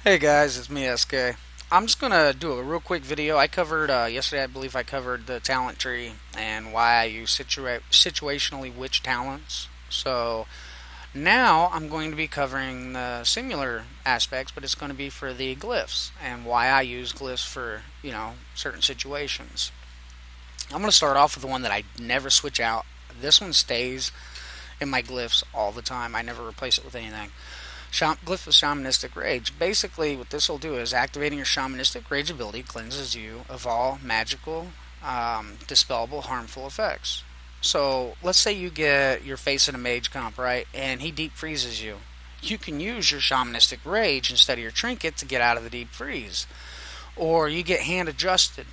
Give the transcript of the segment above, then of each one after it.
Hey guys, it's me SK. I'm just gonna do a real quick video. I covered yesterday, I believe I covered the talent tree and why I use situationally which talents. So now I'm going to be covering the similar aspects, but it's going to be for the glyphs and why I use glyphs for certain situations. I'm going to start off with the one that I never switch out. This one stays in my glyphs all the time. I never replace it with anything. Glyph of Shamanistic Rage. Basically, what this will do is activating your Shamanistic Rage ability cleanses you of all magical, dispellable, harmful effects. So, let's say you get your face in a mage comp, right, and he deep freezes you. You can use your Shamanistic Rage instead of your trinket to get out of the deep freeze. Or you get hand adjusted,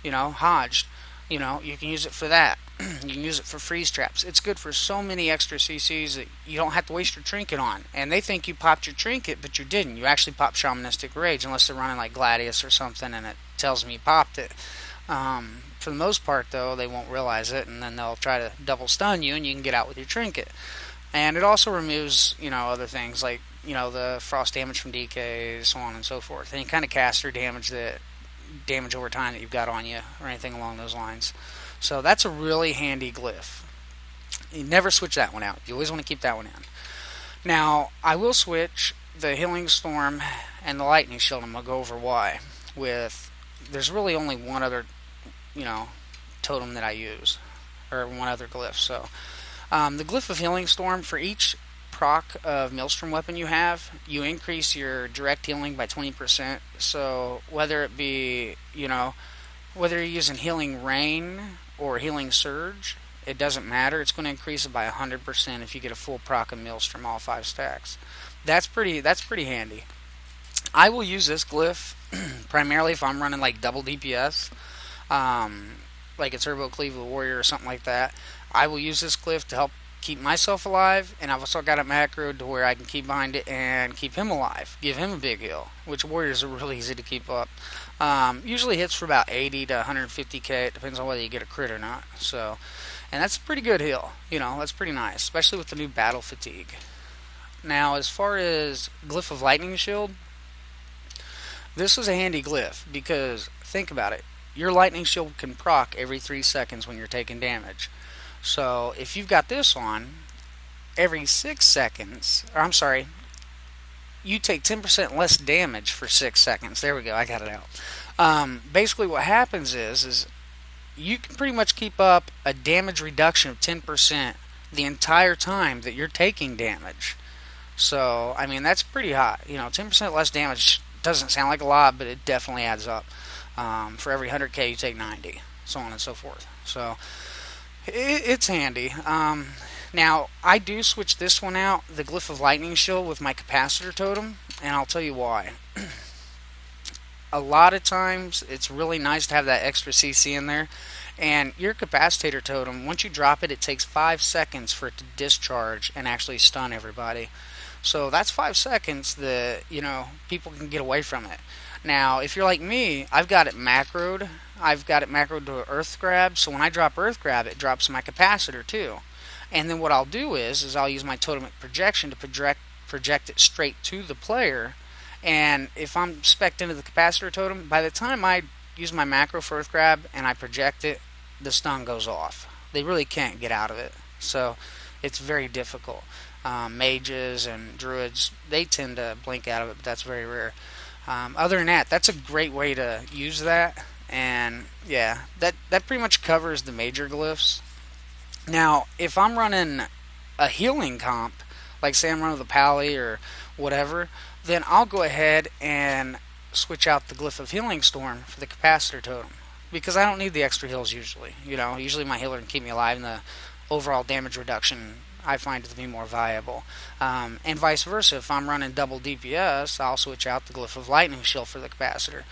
hodged. You can use it for that. You can use it for freeze traps. It's good for so many extra CCs that you don't have to waste your trinket on. And they think you popped your trinket, but you didn't. You actually popped Shamanistic Rage, unless they're running like Gladius or something and it tells them you popped it. For the most part, though, they won't realize it, and then they'll try to double stun you, and you can get out with your trinket. And it also removes, other things like, the frost damage from DK, so on and so forth. Any kind of caster damage over time that you've got on you, or anything along those lines. So that's a really handy glyph. You never switch that one out. You always want to keep that one in. Now, I will switch the Healing Storm and the Lightning Shield. I'm going to go over why. There's really only one other, totem that I use, or one other glyph. So, the Glyph of Healing Storm, for each proc of Maelstrom weapon you have, you increase your direct healing by 20%. So, whether it be, whether you're using Healing Rain or Healing Surge, it doesn't matter. It's going to increase it by 100% if you get a full proc of Maelstrom, all 5 stacks. That's pretty handy. I will use this glyph primarily if I'm running like double DPS, like a Turbo Cleave with Warrior or something like that. I will use this glyph to help keep myself alive, and I've also got it macroed to where I can keep behind it and keep him alive, give him a big heal, which Warriors are really easy to keep up. Usually hits for about 80 to 150k. It depends on whether you get a crit or not. So, and that's a pretty good heal. That's pretty nice, especially with the new battle fatigue. Now, as far as Glyph of Lightning Shield, this is a handy glyph because think about it. Your Lightning Shield can proc every 3 seconds when you're taking damage. So if you've got this on, every 6 seconds, or I'm sorry, you take 10% less damage for 6 seconds. There we go, I got it out. Basically what happens is you can pretty much keep up a damage reduction of 10% the entire time that you're taking damage. So, I mean, that's pretty hot. 10% less damage doesn't sound like a lot, but it definitely adds up. For every 100k you take 90, so on and so forth. So, it's handy. Now, I do switch this one out, the Glyph of Lightning Shield, with my Capacitor Totem, and I'll tell you why. A lot of times, it's really nice to have that extra CC in there, and your Capacitator Totem, once you drop it, it takes 5 seconds for it to discharge and actually stun everybody. So that's 5 seconds that, people can get away from it. Now, if you're like me, I've got it macroed. I've got it macroed to Earth Grab, so when I drop Earth Grab, it drops my capacitor too. And then what I'll do is I'll use my totemic projection to project it straight to the player. And if I'm spec'd into the capacitor totem, by the time I use my macro for Earth Grab and I project it, the stun goes off. They really can't get out of it. So it's very difficult. Mages and druids, they tend to blink out of it, but that's very rare. Other than that, that's a great way to use that. And yeah, that pretty much covers the major glyphs. Now, if I'm running a healing comp, like say I'm running the Pally or whatever, then I'll go ahead and switch out the Glyph of Healing Storm for the Capacitor Totem. Because I don't need the extra heals usually. Usually my healer can keep me alive and the overall damage reduction I find it to be more viable. And vice versa, if I'm running double DPS, I'll switch out the Glyph of Lightning Shield for the Capacitor.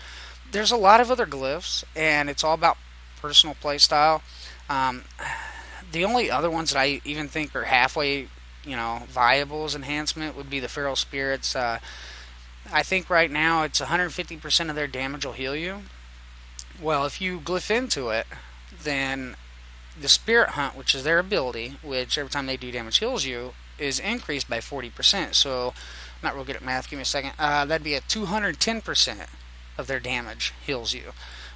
There's a lot of other glyphs, and it's all about personal playstyle. The only other ones that I even think are halfway, viable as enhancement would be the Feral Spirits. I think right now it's 150% of their damage will heal you. Well, if you glyph into it, then the Spirit Hunt, which is their ability, which every time they do damage heals you, is increased by 40%. So not real good at math. Give me a second. That'd be a 210% of their damage heals you,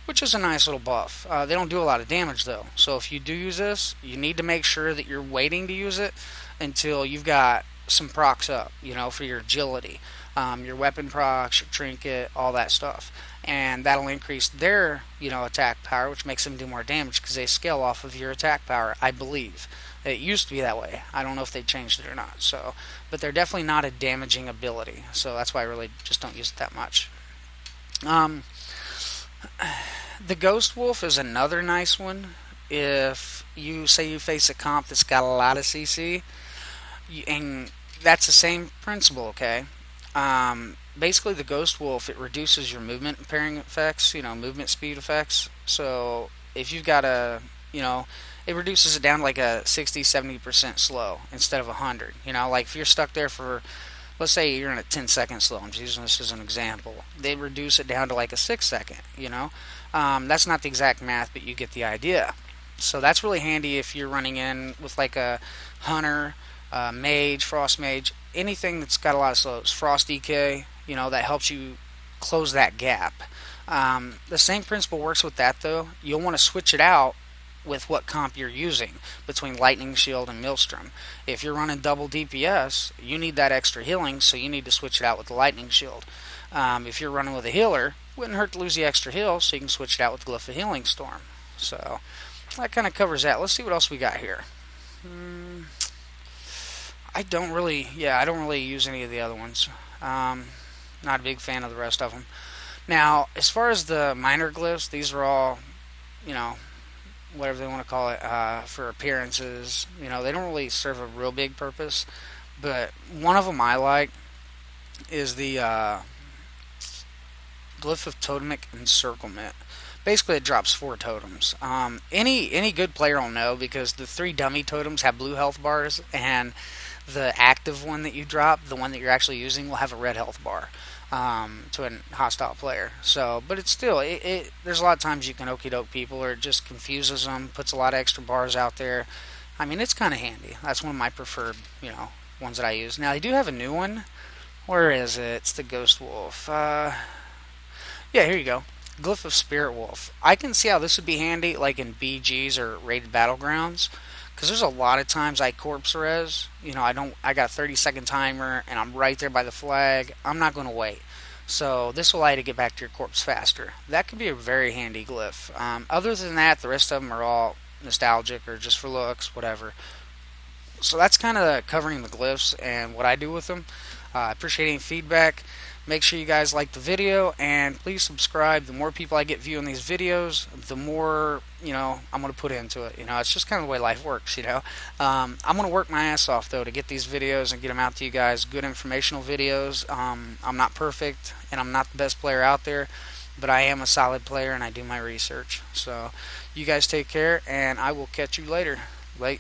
which is a nice little buff. They don't do a lot of damage though, so if you do use this, you need to make sure that you're waiting to use it until you've got some procs up, for your agility, your weapon procs, your trinket, all that stuff. And that'll increase their, attack power, which makes them do more damage because they scale off of your attack power, I believe. It used to be that way. I don't know if they changed it or not. So, but they're definitely not a damaging ability. So that's why I really just don't use it that much. The Ghost Wolf is another nice one. If you say you face a comp that's got a lot of CC, and that's the same principle, okay? Basically, the Ghost Wolf, it reduces your movement impairing effects, movement speed effects. So if you've got it reduces it down to like a 60-70% slow instead of 100. Like if you're stuck there for, let's say you're in a 10-second slow, I'm just using this as an example, they reduce it down to like a 6-second, That's not the exact math, but you get the idea. So that's really handy if you're running in with like a hunter, mage, frost mage, anything that's got a lot of slows, frost DK, that helps you close that gap. The same principle works with that though. You'll want to switch it out with what comp you're using between Lightning Shield and Maelstrom. If you're running double DPS, you need that extra healing, so you need to switch it out with the Lightning Shield. If you're running with a healer, wouldn't hurt to lose the extra heal, so you can switch it out with Glyph of Healing Storm. So that kind of covers that. Let's see what else we got here. I don't really use any of the other ones. Not a big fan of the rest of them. Now, as far as the minor glyphs, these are all, whatever they want to call it, for appearances. They don't really serve a real big purpose. But one of them I like is the Glyph of Totemic Encirclement. Basically, it drops 4 totems. Any good player will know because the 3 dummy totems have blue health bars, and the active one that you drop, the one that you're actually using, will have a red health bar to a hostile player. So, but it's still, there's a lot of times you can okie doke people, or it just confuses them, puts a lot of extra bars out there. I mean, it's kind of handy. That's one of my preferred, ones that I use. Now, they do have a new one. Where is it? It's the Ghost Wolf. Yeah, here you go. Glyph of Spirit Wolf. I can see how this would be handy, like in BGs or rated battlegrounds, because there's a lot of times I corpse res. I got a 30-second timer, and I'm right there by the flag. I'm not going to wait. So this will allow you to get back to your corpse faster. That could be a very handy glyph. Other than that, the rest of them are all nostalgic or just for looks, whatever. So that's kind of covering the glyphs and what I do with them. I appreciate any feedback. Make sure you guys like the video, and please subscribe. The more people I get viewing these videos, the more, I'm going to put into it. It's just kind of the way life works, I'm going to work my ass off, though, to get these videos and get them out to you guys. Good informational videos. I'm not perfect, and I'm not the best player out there, but I am a solid player, and I do my research. So you guys take care, and I will catch you later. Bye.